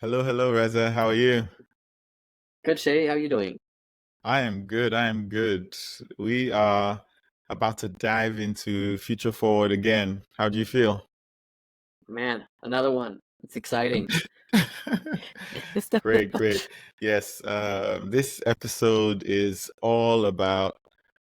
Hello, hello, Reza. How are you? Good, Shay. How you doing? I am good. I am good. We are about to dive into Future Forward again. How do you feel? Man, another one. It's exciting. Great, great. Yes, this episode is all about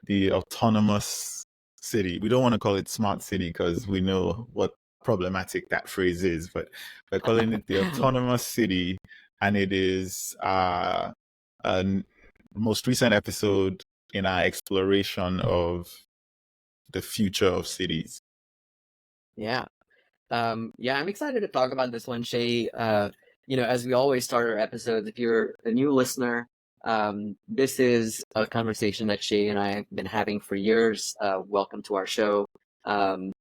the autonomous city. We don't want to call it smart city because we know what problematic that phrase is, but we're calling it the autonomous city, and it is a most recent episode in our exploration of the future of cities. Yeah. Yeah, I'm excited to talk about this one, Shay. As we always start our episodes, if you're a new listener, this is a conversation that Shay and I have been having for years. Welcome to our show.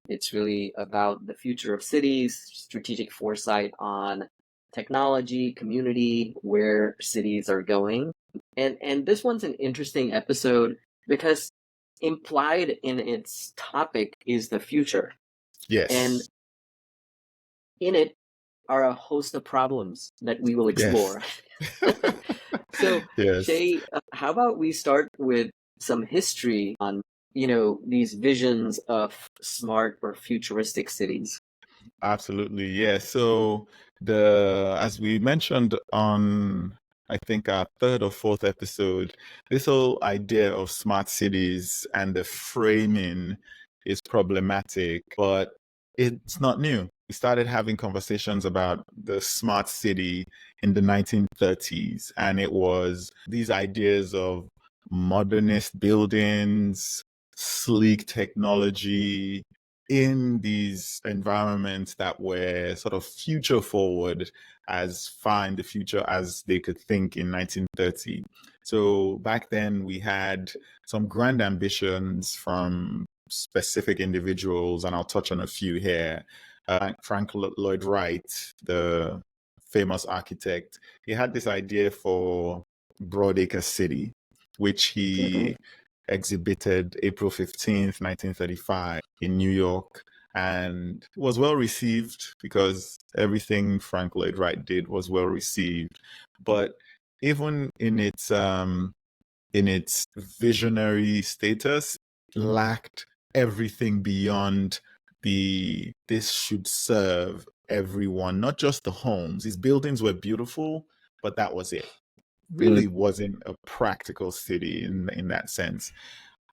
It's really about the future of cities, strategic foresight on technology, community, where cities are going. And this one's an interesting episode because implied in its topic is the future. And Yes, in it are a host of problems that we will yes, explore. So, yes. Shay, how about we start with some history on, these visions of smart or futuristic cities? Absolutely, yeah. So the as we mentioned on I think our third or fourth episode, this whole idea of smart cities and the framing is problematic, but it's not new. We started having conversations about the smart city in the 1930s, and it was these ideas of modernist buildings, sleek technology, in these environments that were sort of future forward as far in the future as they could think in 1930. So back then we had some grand ambitions from specific individuals, and I'll touch on a few here. Frank Lloyd Wright, the famous architect, he had this idea for Broadacre City, which he exhibited April 15th, 1935 in New York, and was well received because everything Frank Lloyd Wright did was well received. But even in its visionary status, lacked everything beyond the this should serve everyone, not just the homes. His buildings were beautiful, but that was it. Mm. Really wasn't a practical city in that sense.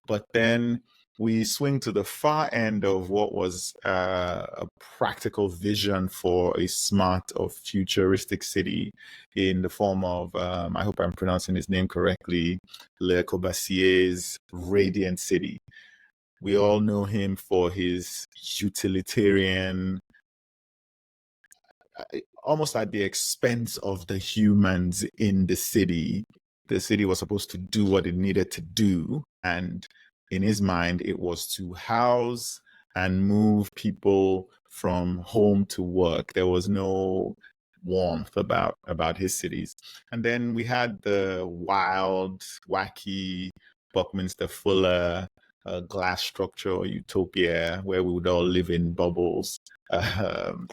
But then we swing to the far end of what was a practical vision for a smart or futuristic city in the form of, I hope I'm pronouncing his name correctly, Le Corbusier's Radiant City. We all know him for his utilitarian, almost at the expense of the humans in the city. The city was supposed to do what it needed to do. And in his mind, it was to house and move people from home to work. There was no warmth about his cities. And then we had the wild, wacky Buckminster Fuller glass structure or utopia where we would all live in bubbles, um,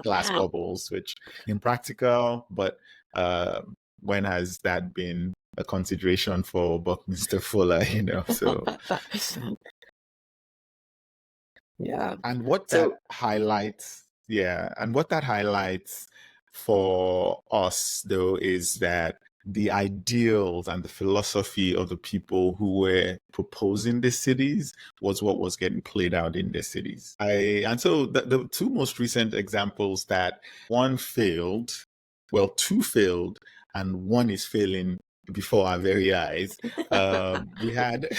glass bubbles, which impractical, but uh, when has that been a consideration for Buckminster Fuller, So, Yeah. and what that So, highlights, yeah, and what that highlights for us, though, is that the ideals and the philosophy of the people who were proposing the cities was what was getting played out in the cities. And so the two most recent examples that one failed, well, two failed, and one is failing before our very eyes. We had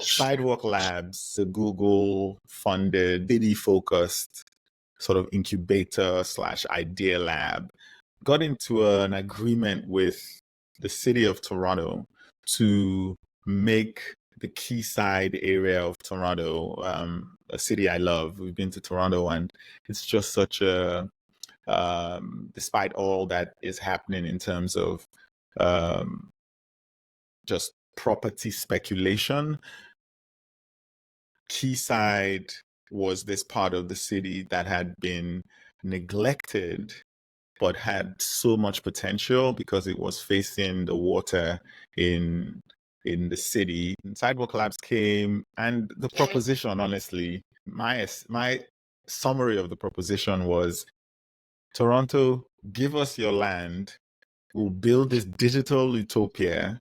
Sidewalk Labs, the Google funded, city focused sort of incubator slash idea lab, got into an agreement with the city of Toronto to make the Quayside area of Toronto a city I love. We've been to Toronto, and it's just such a, despite all that is happening in terms of um, just property speculation, Quayside was this part of the city that had been neglected but had so much potential because it was facing the water in the city. And Sidewalk Labs came, and the proposition, honestly, my summary of the proposition was, Toronto, give us your land. We'll build this digital utopia.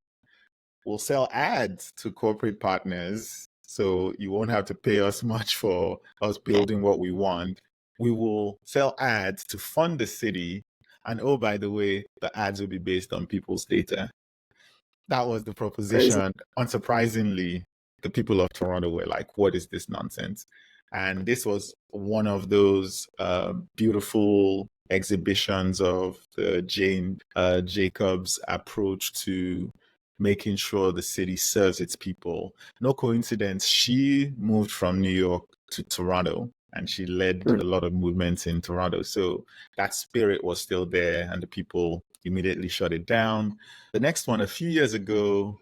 We'll sell ads to corporate partners, so you won't have to pay us much for us building what we want. We will sell ads to fund the city. And oh, by the way, the ads will be based on people's data. That was the Crazy. proposition. Unsurprisingly, the people of Toronto were like, what is this nonsense? And this was one of those beautiful exhibitions of the Jane Jacobs approach to making sure the city serves its people. No coincidence, she moved from New York to Toronto, and she led a lot of movements in Toronto. So that spirit was still there, and the people immediately shut it down. The next one, a few years ago,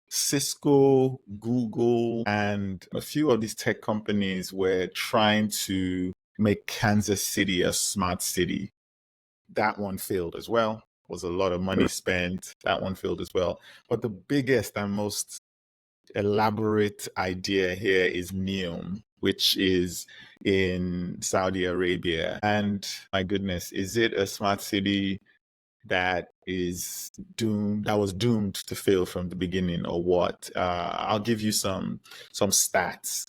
Cisco, Google, and a few of these tech companies were trying to make Kansas City a smart city. That one failed as well. Was a lot of money spent. That one failed as well. But the biggest and most elaborate idea here is Neom, which is in Saudi Arabia. And my goodness, is it a smart city that was doomed to fail from the beginning, or what? I'll give you some stats.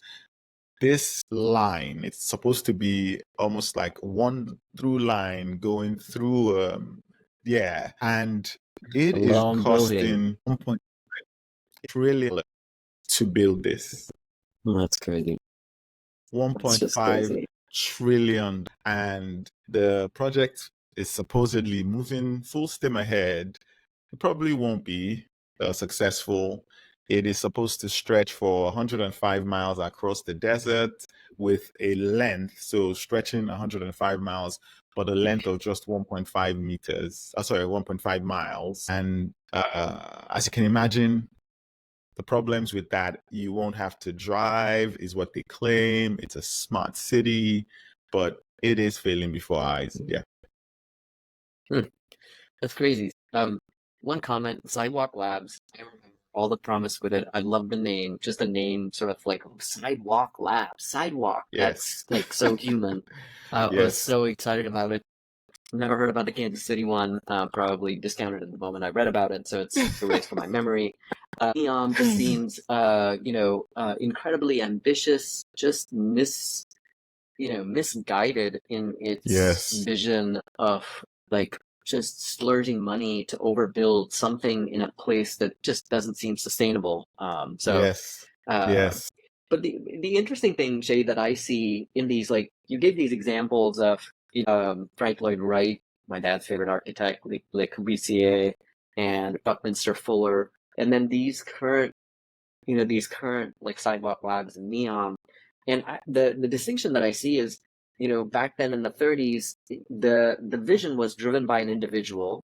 This line, it's supposed to be almost like one through line going through and it A is long building. costing 1.5 trillion to build this. That's crazy. That's just 1.5 crazy. trillion, and the project is supposedly moving full steam ahead. It probably won't be successful. It is supposed to stretch for 105 miles across the desert with a length, so stretching 105 miles, but a length of just 1.5 meters. 1.5 miles. And as you can imagine, the problems with that, you won't have to drive, is what they claim. It's a smart city, but it is failing before our eyes. Yeah. That's crazy. One comment, Sidewalk Labs. I remember all the promise with it. I love the name. Just the name, sort of like Sidewalk Labs. Sidewalk. Yes. That's like so human. I was Yes. so excited about it. Never heard about the Kansas City one. Probably discounted at the moment I read about it, so it's erased from my memory. Neom just seems, incredibly ambitious. Just misguided in its Yes. vision of like just splurging money to overbuild something in a place that just doesn't seem sustainable. Yes. Yes. But the interesting thing, Shay, that I see in these, like you gave these examples of Frank Lloyd Wright, my dad's favorite architect, Le Corbusier, and Buckminster Fuller, and then these current like Sidewalk Labs and Neom. And the distinction that I see is, back then in the 30s, the vision was driven by an individual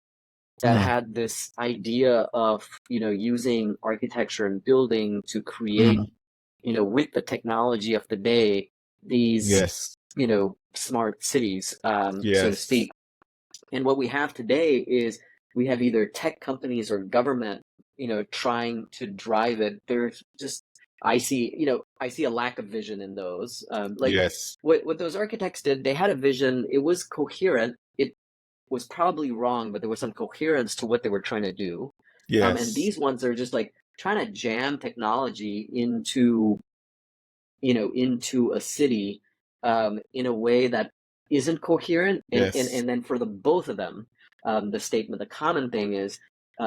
that had this idea of, using architecture and building to create, with the technology of the day, these, Yes. smart cities, so to Yes. speak. And what we have today is we have either tech companies or government, trying to drive it. There's just, I see a lack of vision in those. Yes. What those architects did, they had a vision. It was coherent. It was probably wrong, but there was some coherence to what they were trying to do. And Yes. these ones are just like trying to jam technology into a city, in a way that isn't coherent. Yes. And then for the both of them, the common thing is,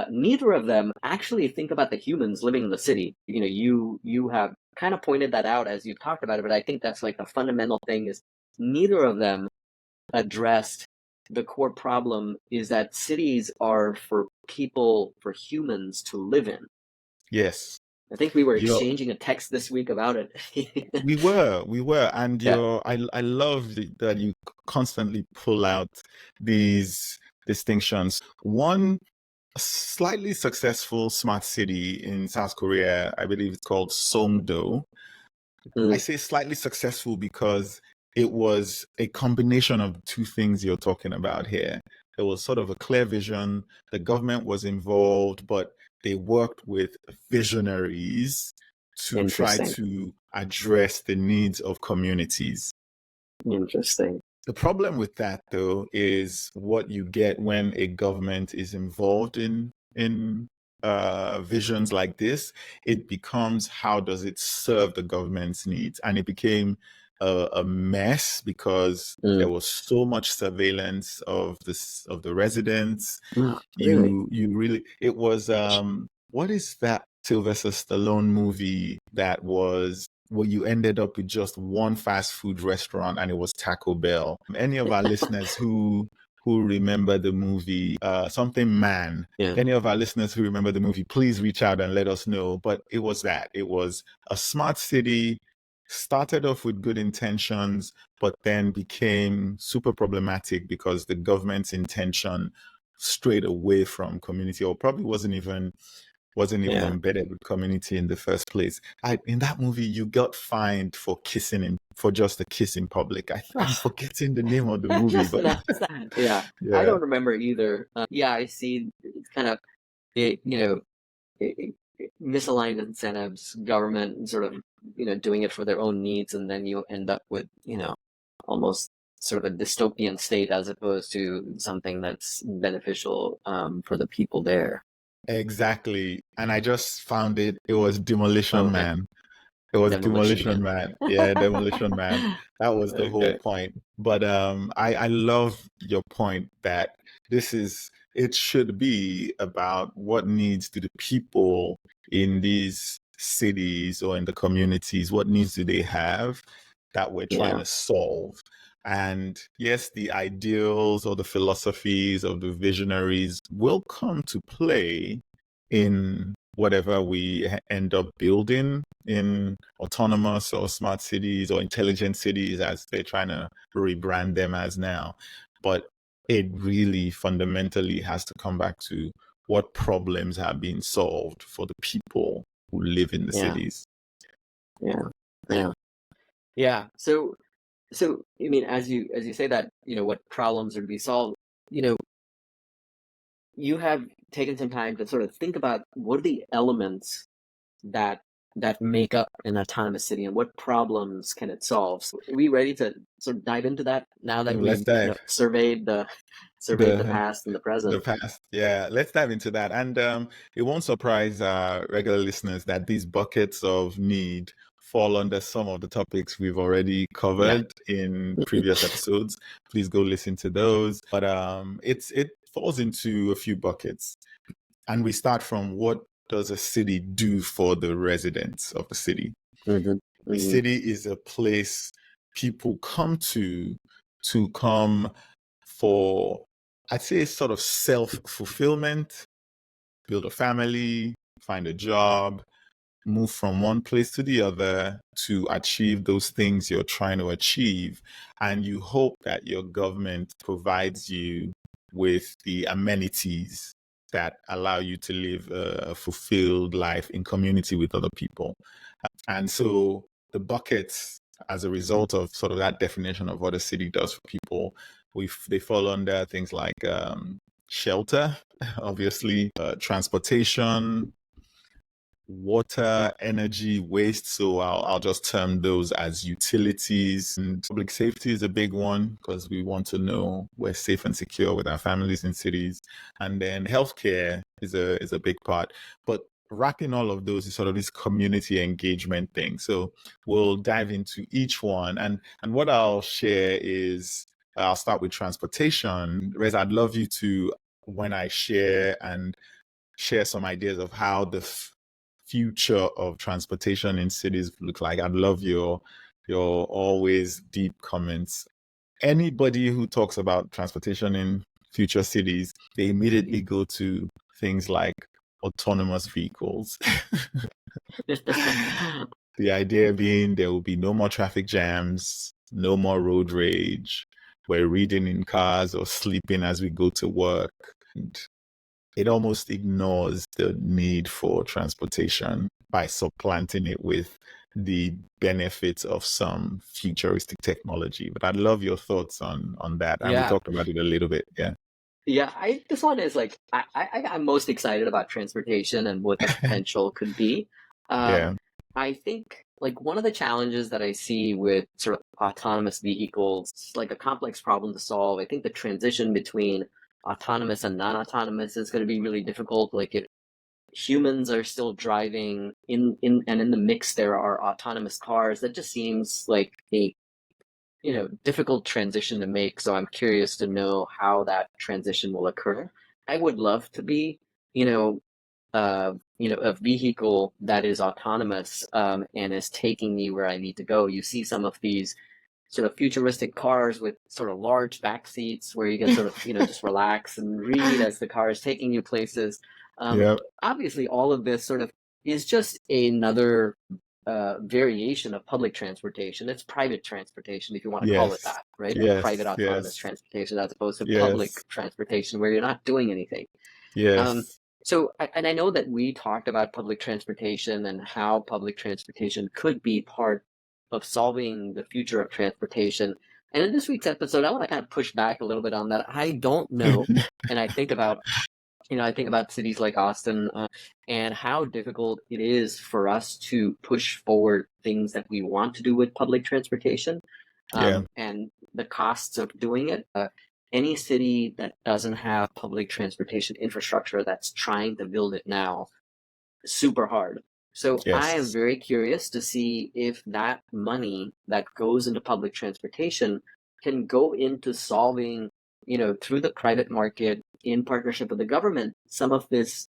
neither of them actually think about the humans living in the city. You have kind of pointed that out as you've talked about it, but I think that's like the fundamental thing is neither of them addressed the core problem is that cities are for people, for humans to live in. Yes. I think we were You're, exchanging a text this week about it. we were, and Yeah. I love that you constantly pull out these distinctions. One slightly successful smart city in South Korea, I believe it's called Songdo. I say slightly successful because it was a combination of the two things you're talking about here. There was sort of a clear vision. The government was involved, but they worked with visionaries to try Interesting. to address the needs of communities. Interesting. The problem with that, though, is what you get when a government is involved in visions like this. It becomes, how does it serve the government's needs? And it became a mess because there was so much surveillance of the residents. Oh, really? You really, it was what is that Sylvester Stallone movie that was where you ended up with just one fast food restaurant and it was Taco Bell? Any of our listeners who remember the movie Something Man, Yeah. any of our listeners who remember the movie, please reach out and let us know. But it was that. It was a smart city, started off with good intentions, but then became super problematic because the government's intention strayed away from community, or probably wasn't even Yeah. embedded with community in the first place. In that movie, you got fined for for just a kiss in public. I'm forgetting the name of the movie, Just but that. Yeah. yeah. I don't remember either. Yeah, I see it's kind of, misaligned incentives, government sort of, doing it for their own needs, and then you end up with, almost sort of a dystopian state as opposed to something that's beneficial for the people there. Exactly. And I just found it was Demolition Okay. Man. It was Demolition Demolition Man. Yeah, Demolition Man. That was the whole Okay. point. But I love your point that it should be about what needs do the people in these cities or in the communities, what needs do they have that we're trying Yeah. to solve. And yes, the ideals or the philosophies of the visionaries will come to play in whatever we end up building in autonomous or smart cities or intelligent cities, as they're trying to rebrand them as now. But it really fundamentally has to come back to what problems have been solved for the people who live in the cities. Yeah. So I mean, as you say that, what problems are to be solved, you have taken some time to sort of think about what are the elements that make up an autonomous city and what problems can it solve. So are we ready to sort of dive into that now that Let's we've dive. Surveyed the The past and the present? past. Yeah, let's dive into that. And it won't surprise our regular listeners that these buckets of need fall under some of the topics we've already covered in previous episodes. Please go listen to those. But it falls into a few buckets. And we start from, what does a city do for the residents of the city? The city is a place people come to come for, I'd say, sort of self-fulfillment, build a family, find a job, move from one place to the other to achieve those things you're trying to achieve. And you hope that your government provides you with the amenities that allow you to live a fulfilled life in community with other people. And so the buckets, as a result of sort of that definition of what a city does for people, they fall under things like shelter, obviously, transportation, water, energy, waste. So I'll just term those as utilities. And public safety is a big one because we want to know we're safe and secure with our families in cities. And then healthcare is a big part. But wrapping all of those is sort of this community engagement thing. So we'll dive into each one. And what I'll share is, I'll start with transportation. Rez, I'd love you to, when I share some ideas of how the future of transportation in cities look like, I'd love your always deep comments. Anybody who talks about transportation in future cities, they immediately go to things like autonomous vehicles. The idea being there will be no more traffic jams, no more road rage. We're reading in cars or sleeping as we go to work. And it almost ignores the need for transportation by supplanting it with the benefits of some futuristic technology. But I'd love your thoughts on that. And we Yeah. talked about it a little bit. Yeah. Yeah, this one is like I'm most excited about transportation and what the potential could be. Um, Yeah. I think like one of the challenges that I see with sort of autonomous vehicles, it's like a complex problem to solve. I think the transition between autonomous and non-autonomous is going to be really difficult. Like if humans are still driving in the mix, there are autonomous cars. That just seems like a difficult transition to make. So I'm curious to know how that transition will occur. I would love to be, a vehicle that is autonomous and is taking me where I need to go. You see some of these sort of futuristic cars with sort of large back seats where you can sort of, just relax and read as the car is taking you places. Um, Yeah. Obviously, all of this sort of is just another variation of public transportation. It's private transportation, if you want to call it Yes. that, right? Or private Yes. autonomous Yes. transportation as opposed to public Yes. transportation where you're not doing anything. Um, Yes. and I know that we talked about public transportation and how public transportation could be part of solving the future of transportation. And in this week's episode, I want to kind of push back a little bit on that. I don't know. And I think about cities like Austin and how difficult it is for us to push forward things that we want to do with public transportation Yeah. and the costs of doing it. Any city that doesn't have public transportation infrastructure that's trying to build it now, super hard. So I am Yes. very curious to see if that money that goes into public transportation can go into solving, through the private market in partnership with the government, some of this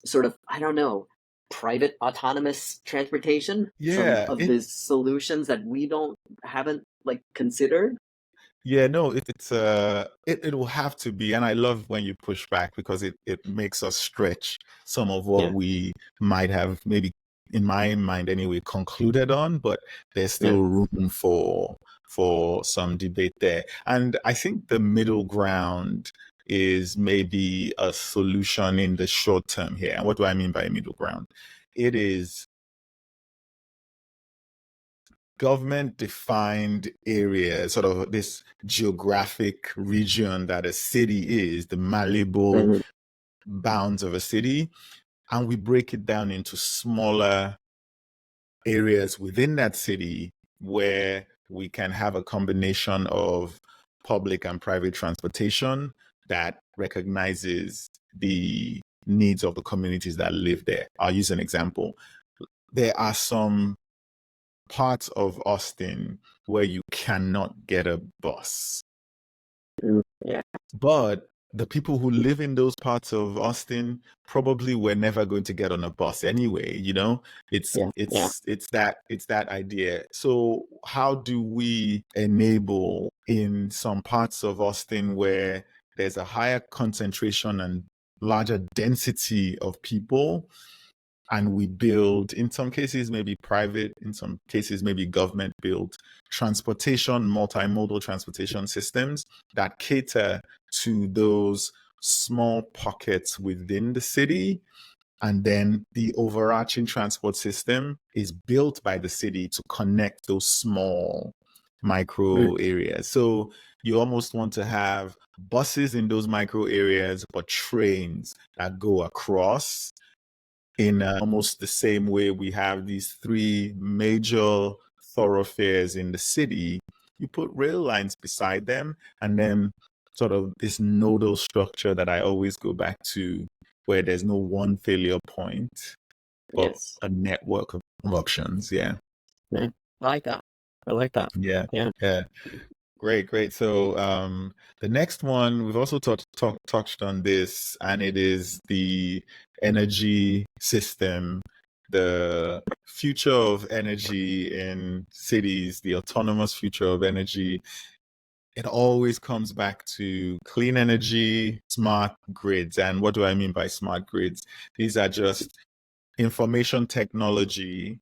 sort of, I don't know, private autonomous transportation, some Yeah. of these solutions that we haven't like considered. Yeah, no, it will have to be, and I love when you push back because it makes us stretch some of what Yeah, we might have maybe in my mind anyway concluded on, but there's yeah. still room for some debate there. And I think the middle ground is maybe a solution in the short term here. And what do I mean by middle ground? It is government defined area, sort of this geographic region that a city is, the malleable Mhm. bounds of a city, and we break it down into smaller areas within that city where we can have a combination of public and private transportation that recognizes the needs of the communities that live there. I'll use an example. There are some parts of Austin where you cannot get a bus. Yeah, But the people who live in those parts of Austin probably were never going to get on a bus anyway, you know? It's yeah, yeah. it's it's that idea. So how do we enable in some parts of Austin where there's a higher concentration and larger density of people, and we build, in some cases maybe private, in some cases maybe government built transportation, multimodal transportation systems that cater to those small pockets within the city, and then the overarching transport system is built by the city to connect those small Mm. micro areas. So you almost want to have buses in those micro areas, but trains that go across in almost the same way we have these three major thoroughfares in the city. You put rail lines beside them, and then sort of this nodal structure that I always go back to, where there's no one failure point, but Yes. a network of options. Yeah. Yeah. I like that. I like that. Yeah. Yeah. Yeah. Great, great. So the next one, we've also touched on this, and it is the energy system, the future of energy in cities, the autonomous future of energy. It always comes back to clean energy, smart grids. And what do I mean by smart grids? These are just information technology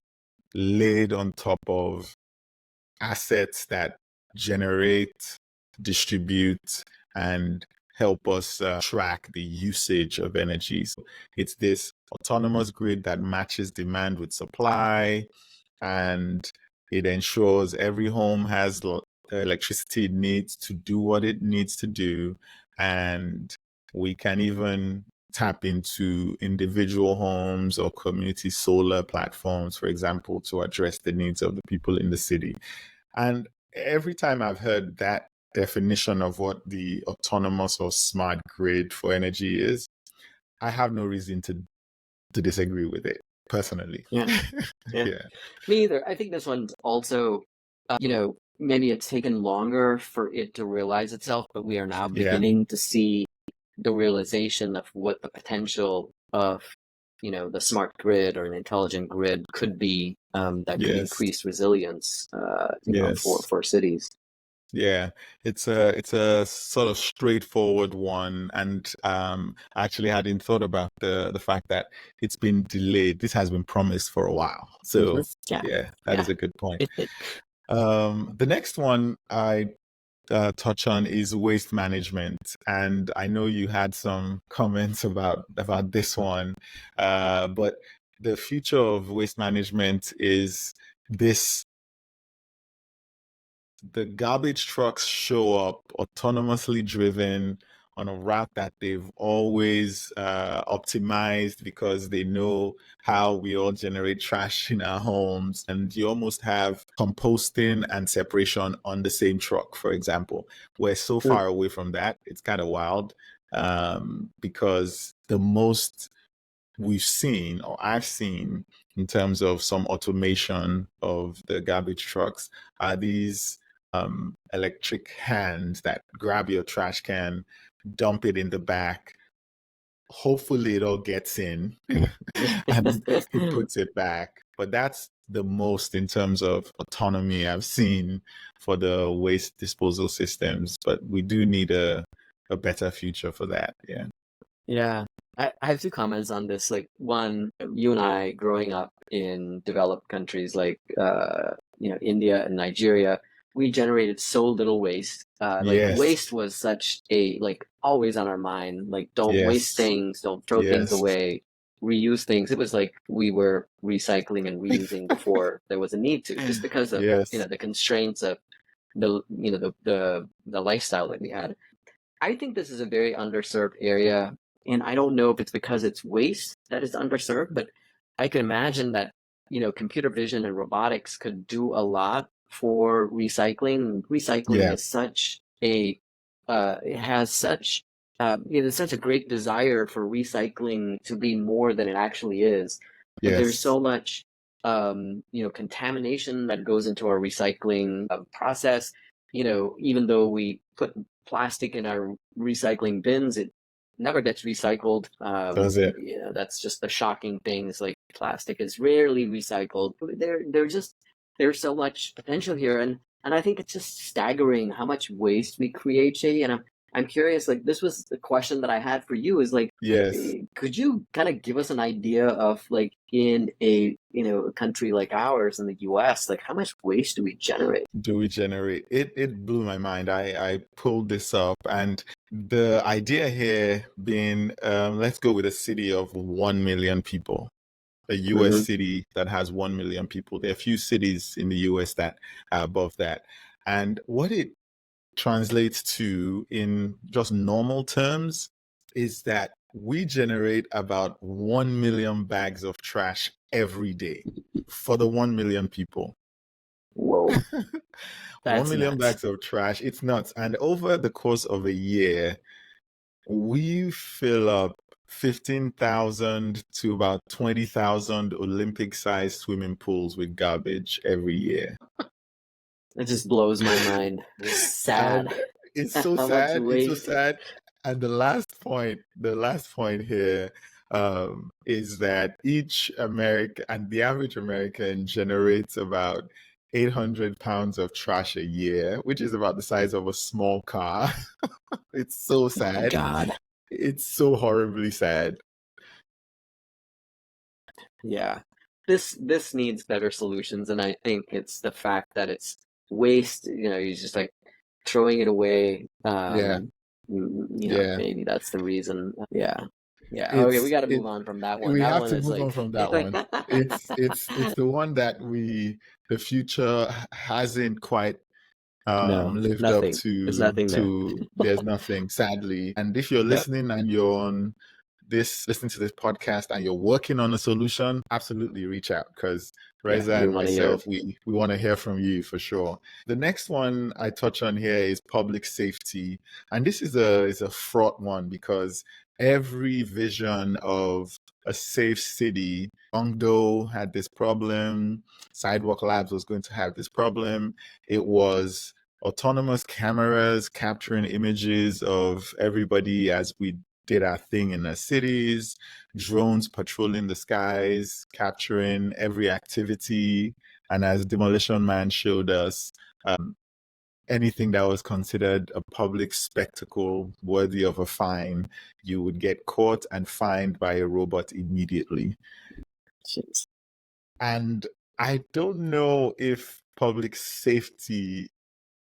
laid on top of assets that generate, distribute, and help us track the usage of energy. So it's this autonomous grid that matches demand with supply, and it ensures every home has the electricity it needs to do what it needs to do. And we can even tap into individual homes or community solar platforms, for example, to address the needs of the people in the city. And every time I've heard that definition of what the autonomous or smart grid for energy is, I have no reason to disagree with it personally. Yeah. Yeah. Me either. I think this one's also, maybe it's taken longer for it to realize itself, but we are now Yeah. beginning to see the realization of what the potential of, the smart grid or an intelligent grid could be, that could Yes. increase resilience, Yes. for cities. Yeah, it's a sort of straightforward one, and I actually hadn't thought about the fact that it's been delayed. This has been promised for a while, so Yeah. yeah, that is a good point. It- The next one I touch on is waste management, and I know you had some comments about this one, but the future of waste management is this: the garbage trucks show up autonomously driven on a route that they've always optimized, because they know how we all generate trash in our homes. And you almost have composting and separation on the same truck, for example. We're so far away from that. It's kind of wild, because the most we've seen, or I've seen, in terms of some automation of the garbage trucks are these electric hands that grab your trash can, dump it in the back. Hopefully it all gets in and it puts it back. But that's the most in terms of autonomy I've seen for the waste disposal systems. But we do need a better future for that. Yeah. Yeah. I have two comments on this. Like, one, you and I growing up in developed countries like India and Nigeria, we generated so little waste. Like, Yes. waste was such a, like, always on our mind. Like, don't waste Yes. things, don't throw things Yes. away, reuse things. It was like we were recycling and reusing before there was a need to, just because of Yes. the constraints of the lifestyle that we had. I think this is a very underserved area, and I don't know if it's because it's waste that is underserved, but I can imagine that, computer vision and robotics could do a lot for recycling. Recycling Yeah. is such a, it has such, such a great desire for recycling to be more than it actually is. But there's Yes. so much, contamination that goes into our recycling process. Even though we put plastic in our recycling bins, it never gets recycled. Does it? That's just the shocking thing. Is like plastic is rarely recycled. There's so much potential here, and I think it's just staggering how much waste we create, Shady. And I'm curious. Like, this was the question that I had for you. Is like, Yes. could you kind of give us an idea of, like, in a a country like ours in the U.S., like, how much waste do we generate? Do we generate it? It blew my mind. I pulled this up, and the idea here being, let's go with a city of 1 million people, a US Mhm. city that has 1 million people. There are a few cities in the US that are above that. And what it translates to in just normal terms is that we generate about 1 million bags of trash every day for the 1 million people. Whoa, 1 that's million nuts. bags of trash. It's nuts. And over the course of a year, we fill up 15,000 to about 20,000 Olympic sized swimming pools with garbage every year. It just blows my mind. It's And sad it's so how much sad. It's so waste. sad. And the last point here is that each American, and the average American, generates about 800 pounds of trash a year, which is about the size of a small car. It's so Oh my sad. God. It's so horribly sad. Yeah. This needs better solutions, and I think it's the fact that it's waste, you're just like throwing it away. Yeah. Yeah. Maybe that's the reason. Yeah. Yeah. Okay, we It's got to move it on from that one. we That have one to is move on like, from that one. It's the one that the future hasn't quite no, lived up nothing. There's nothing there. there's nothing, sadly. And if you're Yep. listening and you're on listening to this podcast and you're working on a solution, absolutely reach out, because Yeah, Reza we and want to hear it. myself, we want to hear from you for sure. The next one I touch on here is public safety. And this is a fraught one, because every vision of a safe city, Ongdo had this problem, Sidewalk Labs was going to have this problem. It was autonomous cameras capturing images of everybody as we did our thing in the cities, drones patrolling the skies, capturing every activity. And as Demolition Man showed us, anything that was considered a public spectacle worthy of a fine, you would get caught and fined by a robot immediately. Jeez. And I don't know if public safety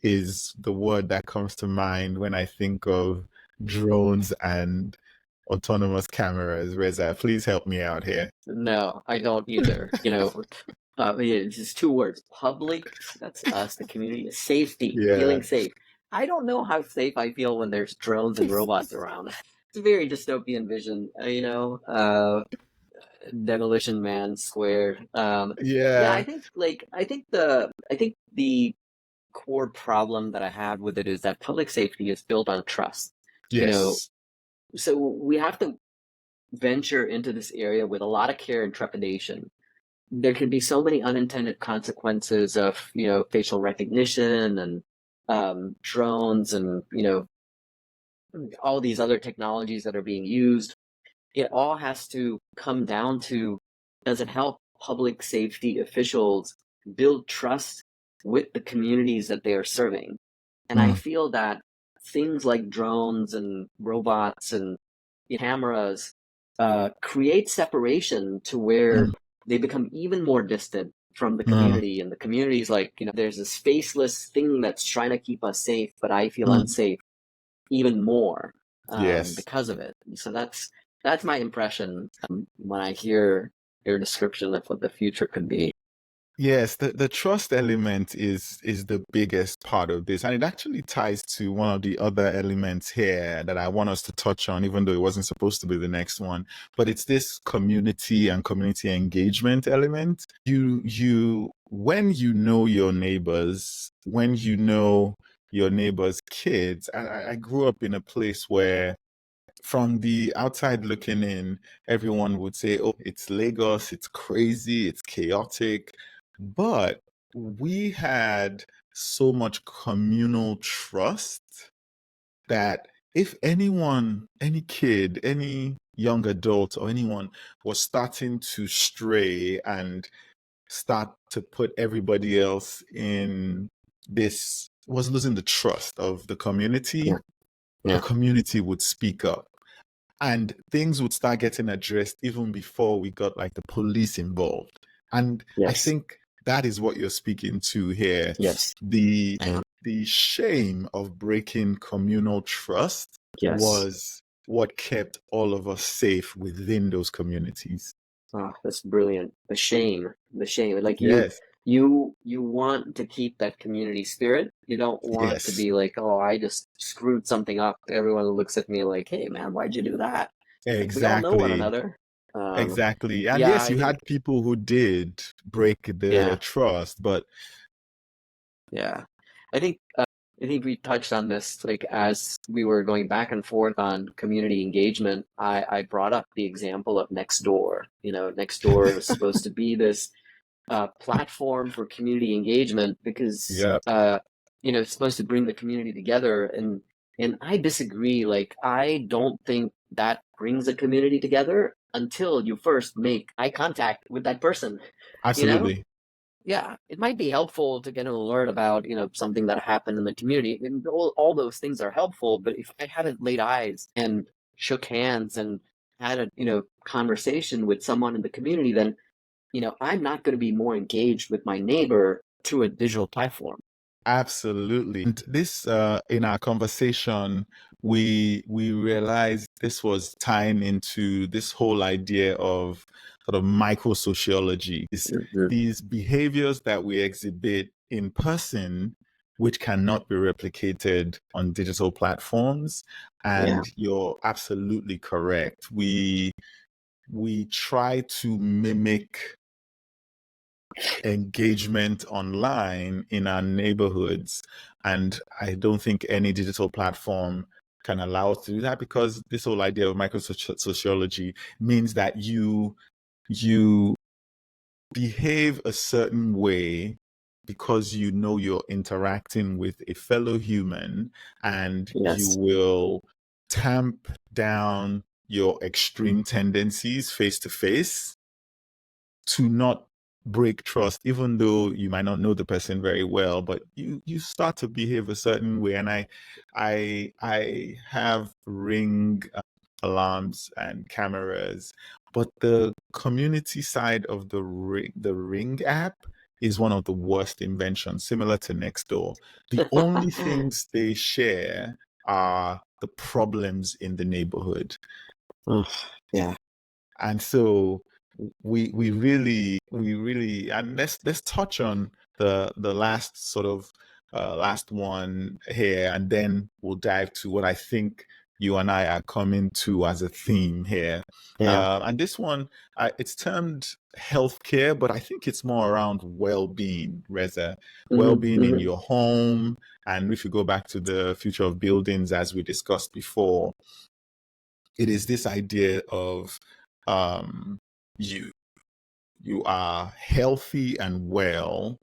is the word that comes to mind when I think of drones and autonomous cameras. Reza, please help me out here. No, I don't either. Yeah, it's just two words. Public, that's us, the community. Safety, Yeah. feeling safe. I don't know how safe I feel when there's drones and robots around. It's a very dystopian vision, Demolition Man squared. Yeah, Yeah. I think the core problem that I had with it is that public safety is built on trust. You know, Yes. so we have to venture into this area with a lot of care and trepidation. There can be so many unintended consequences of, facial recognition and drones and, all these other technologies that are being used. It all has to come down to, does it help public safety officials build trust with the communities that they are serving? And I Mm, feel that things like drones and robots and cameras create separation to where mm, they become even more distant from the mm, community. And the community is like, there's this faceless thing that's trying to keep us safe, but I feel mm. unsafe even more Yes. because of it. So that's my impression when I hear your description of what the future could be. Yes, the trust element is the biggest part of this. And it actually ties to one of the other elements here that I want us to touch on, even though it wasn't supposed to be the next one. But it's this community and community engagement element. When you know your neighbors, when you know your neighbors' kids, I grew up in a place where from the outside looking in, everyone would say, oh, it's Lagos, it's crazy, it's chaotic. But we had so much communal trust that if anyone, any kid, any young adult, or anyone was starting to stray and start to put everybody else in this, was losing the trust of the Yeah, yeah, community would speak up, and things would start getting addressed even before we got like the police involved. And I yes, think that is what you're speaking to here. yes, The and the shame of breaking communal trust yes. was what kept all of us safe within those communities. Oh, that's brilliant. The shame. Like Yes. you want to keep that community spirit. You don't want to Yes. be like, oh, I just screwed something up. Everyone looks at me like, hey, man, why'd you do that? Like we all know one Exactly. another. Um, Exactly. And yeah, yes, I you think, had people who did break the yeah, trust, but yeah, I think, I think we touched on this like as we were going back and forth on community engagement. I brought up the example of Nextdoor. Nextdoor was supposed to be this platform for community engagement because yeah, it's supposed to bring the community together, and I disagree. Like I don't think that brings a community together until you first make eye contact with that person. You know, absolutely. yeah, it might be helpful to get an alert about something that happened in the community, and all those things are helpful. But if I haven't laid eyes and shook hands and had a conversation with someone in the community, then I'm not going to be more engaged with my neighbor through a digital platform. Absolutely. And this, in our conversation, we realized this was tying into this whole idea of sort of microsociology. Mhm. These behaviors that we exhibit in person, which cannot be replicated on digital platforms. Yeah. And you're absolutely correct. We try to mimic engagement online in our neighborhoods. And I don't think any digital platform can allow us to do that, because this whole idea of microsociology means that you behave a certain way because you know you're interacting with a fellow human, and you Yes. will tamp down your extreme tendencies face to face to not break trust, even though you might not know the person very well, but you start to behave a certain way. And I have Ring alarms and cameras, but the community side of the Ring app is one of the worst inventions, similar to Nextdoor. The only things they share are the problems in the neighborhood. Ugh, yeah. And so we really, and let's touch on the last sort of last one here, and then we'll dive to what I think you and I are coming to as a theme here. Yeah. And this one, it's termed healthcare, but I think it's more around well-being, Reza. Hmm. Well-being in Hmm. your home. And if you go back to the future of buildings, as we discussed before, it is this idea of um, you you are healthy and well,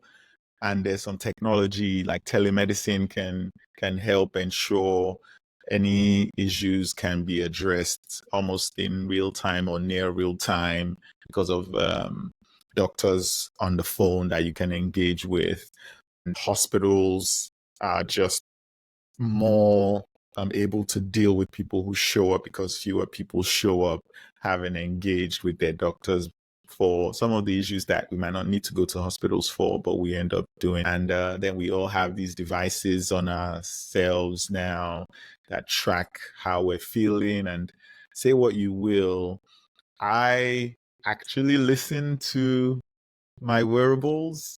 and there's some technology like telemedicine can help ensure any issues can be addressed almost in real time or near real time, because of doctors on the phone that you can engage with. And hospitals are just more able to deal with people who show up, because fewer people show up having engaged with their doctors for some of the issues that we might not need to go to hospitals for, but we end up doing. And then we all have these devices on ourselves now that track how we're feeling. And say what you will, I actually listen to my wearables.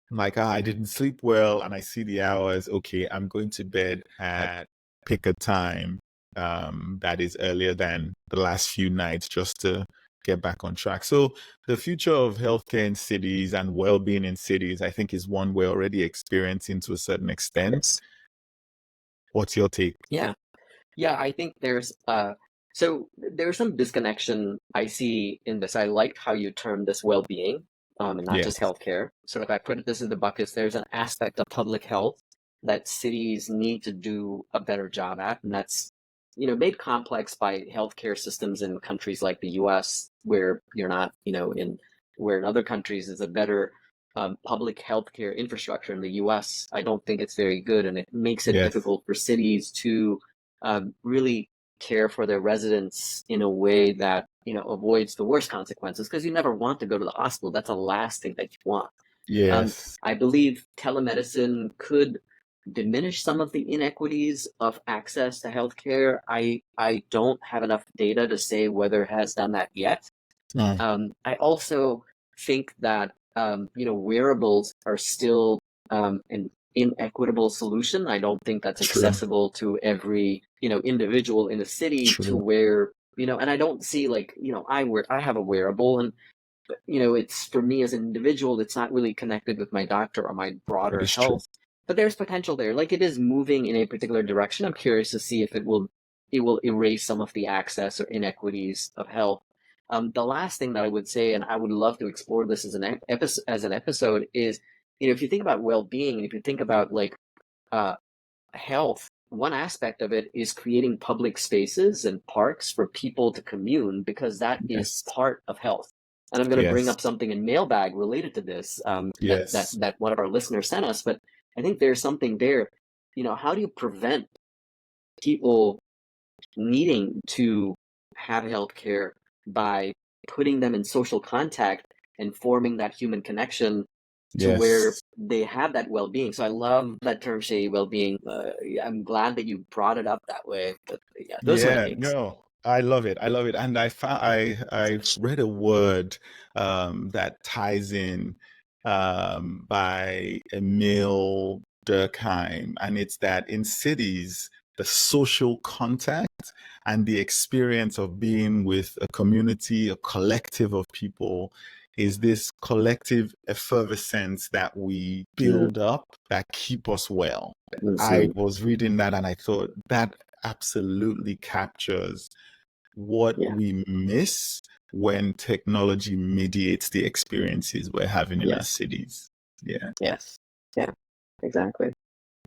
Like, I didn't sleep well, and I see the hours. Okay, I'm going to bed at pick a time that is earlier than the last few nights, just to get back on track. So the future of healthcare in cities and well-being in cities, I think, is one we're already experiencing to a certain extent. Yes. What's your take? Yeah. Yeah, I think there's some disconnection I see in this. I liked how you termed this well-being, and not just Yes, healthcare. Sort of, I put this in the buckets. There's an aspect of public health that cities need to do a better job at, and that's, made complex by healthcare systems in countries like the US, where you're not, where in other countries is a better public healthcare infrastructure. In the US, I don't think it's very good, and it makes it yes, difficult for cities to really care for their residents in a way that avoids the worst consequences, because you never want to go to the hospital. That's the last thing that you want. yes, I believe telemedicine could diminish some of the inequities of access to healthcare. I don't have enough data to say whether it has done that yet. mm, I also think that wearables are still an inequitable solution. I don't think that's true, accessible to every individual in the city, to true. where and I don't see, like, I have a wearable, and it's, for me as an individual, it's not really connected with my doctor or my That broader is true. health. But there's potential there. Like, it is moving in a particular direction. I'm curious to see if it will erase some of the access or inequities of health. The last thing that I would say, and I would love to explore this as an episode, is, if you think about well-being, and if you think about, like, uh, health, one aspect of it is creating public spaces and parks for people to commune, because that is Yes, part of health. And I'm going to bring yes, up something in mailbag related to this, that, that yes, that one of our listeners sent us. But I think there's something there. How do you prevent people needing to have healthcare by putting them in social contact and forming that human connection to where Yes. they have that well-being. So I love that term, Shay, well-being. I'm glad that you brought it up that way. But yeah, those are my Yeah, takes. no, I love it. I love it. And I've read a word that ties in by Emil Durkheim, and it's that in cities, the social contact and the experience of being with a community, a collective of people, is this collective effervescence that we build up that keep us well. I Mhm. was reading that and I thought that absolutely captures what Yeah. we miss when technology mediates the experiences we're having in our Yes. cities. Yeah. Yes. Yeah. Exactly.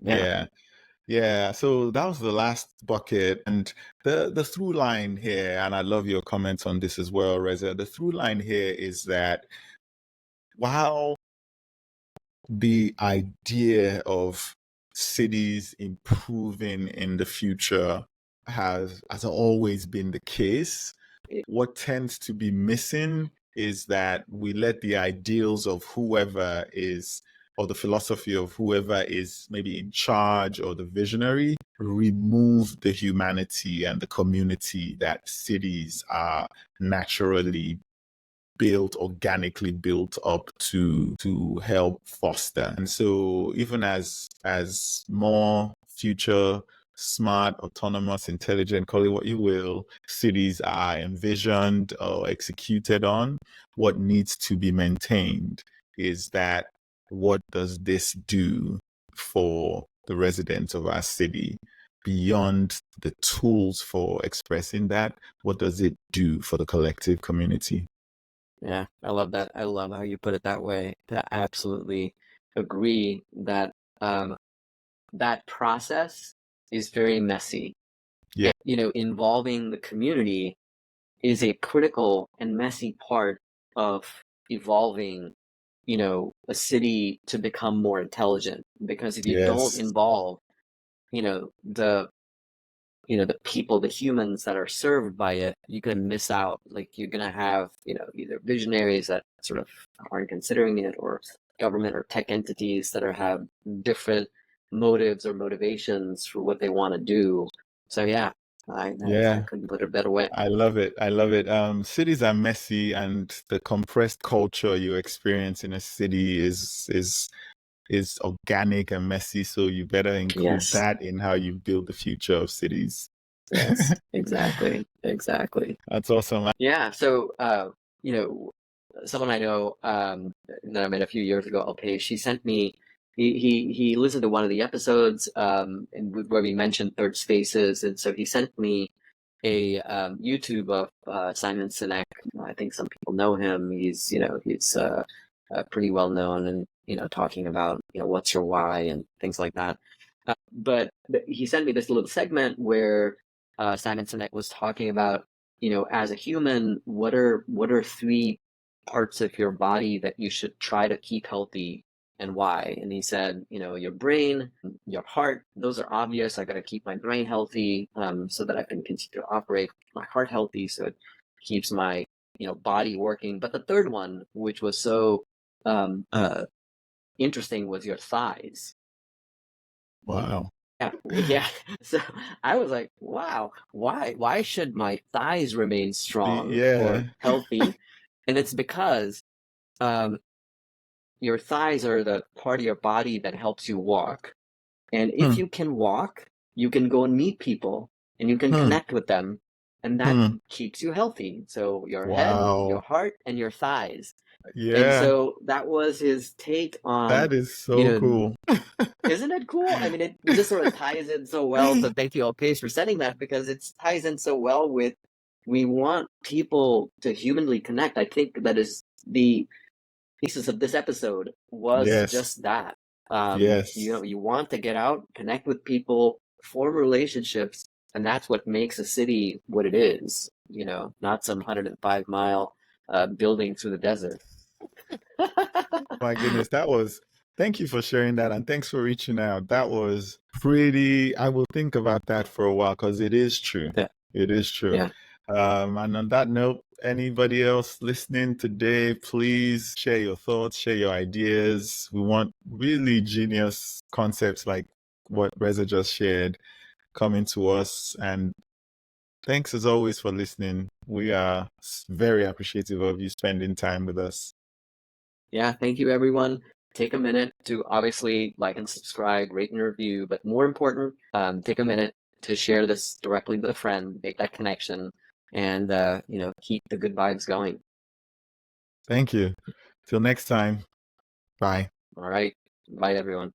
Yeah. Yeah. Yeah. So that was the last bucket. And the through line here, and I love your comments on this as well, Reza. The through line here is that while the idea of cities improving in the future has always been the case. What tends to be missing is that we let the ideals of whoever is, or the philosophy of whoever is maybe in charge or the visionary, remove the humanity and the community that cities are naturally built, organically built up to help foster. And so even as more future smart, autonomous, intelligent, call it what you will, cities are envisioned or executed on, what needs to be maintained is that what does this do for the residents of our city? Beyond the tools for expressing that, what does it do for the collective community? Yeah, I love that. I love how you put it that way. I absolutely agree that that process is very messy. Yeah. And, involving the community is a critical and messy part of evolving, a city to become more intelligent. Because if you don't Yes. involve, the the people, the humans that are served by it, you're gonna miss out. Like you're gonna have, either visionaries that sort of aren't considering it, or government or tech entities that have different motives or motivations for what they want to do. So yeah, I Yeah. couldn't put it a better way. I love it. I love it. Cities are messy, and the compressed culture you experience in a city is organic and messy. So you better include Yes, that in how you build the future of cities. yes, exactly, exactly. That's awesome. Yeah. So, you know, someone I know that I met a few years ago, Alpay, she sent me. He listened to one of the episodes where we mentioned third spaces, and so he sent me a YouTube of Simon Sinek. I think some people know him. He's pretty well known, and talking about what's your why and things like that. But he sent me this little segment where Simon Sinek was talking about, as a human, what are three parts of your body that you should try to keep healthy, and why? And he said, your brain, your heart, those are obvious. I got to keep my brain healthy, so that I can continue to operate, my heart healthy, so it keeps my body working. But the third one, which was so interesting, was your thighs. Wow. Yeah, yeah. So I was like, wow, why should my thighs remain strong Yeah. or healthy? And it's because um, your thighs are the part of your body that helps you walk. And if Hmm. you can walk, you can go and meet people and you can Hmm. connect with them. And that Hmm. keeps you healthy. So your head, your Wow. heart, and your thighs. And Yeah. so that was his take on, That is you so know, cool. isn't it cool? I mean, it just sort of ties in so well. So thank you, Pace, for setting that, because it ties in so well with, we want people to humanly connect. I think that is the thesis of this episode, was Yes. just that. Yes. You want to get out, connect with people, form relationships, and that's what makes a city what it is. Not some 105-mile building through the desert. My goodness, thank you for sharing that, and thanks for reaching out. That was pretty, I will think about that for a while because it is true. Yeah, It is true. yeah. And on that note, Anybody else listening today, please share your thoughts, share your ideas. We want really genius concepts like what Reza just shared coming to us. And thanks as always for listening. We are very appreciative of you spending time with us. Yeah, thank you, everyone. Take a minute to obviously like and subscribe, rate and review, but more important, take a minute to share this directly with a friend, make that connection, and keep the good vibes going. Thank you. Till next time. Bye. All right. Bye, everyone.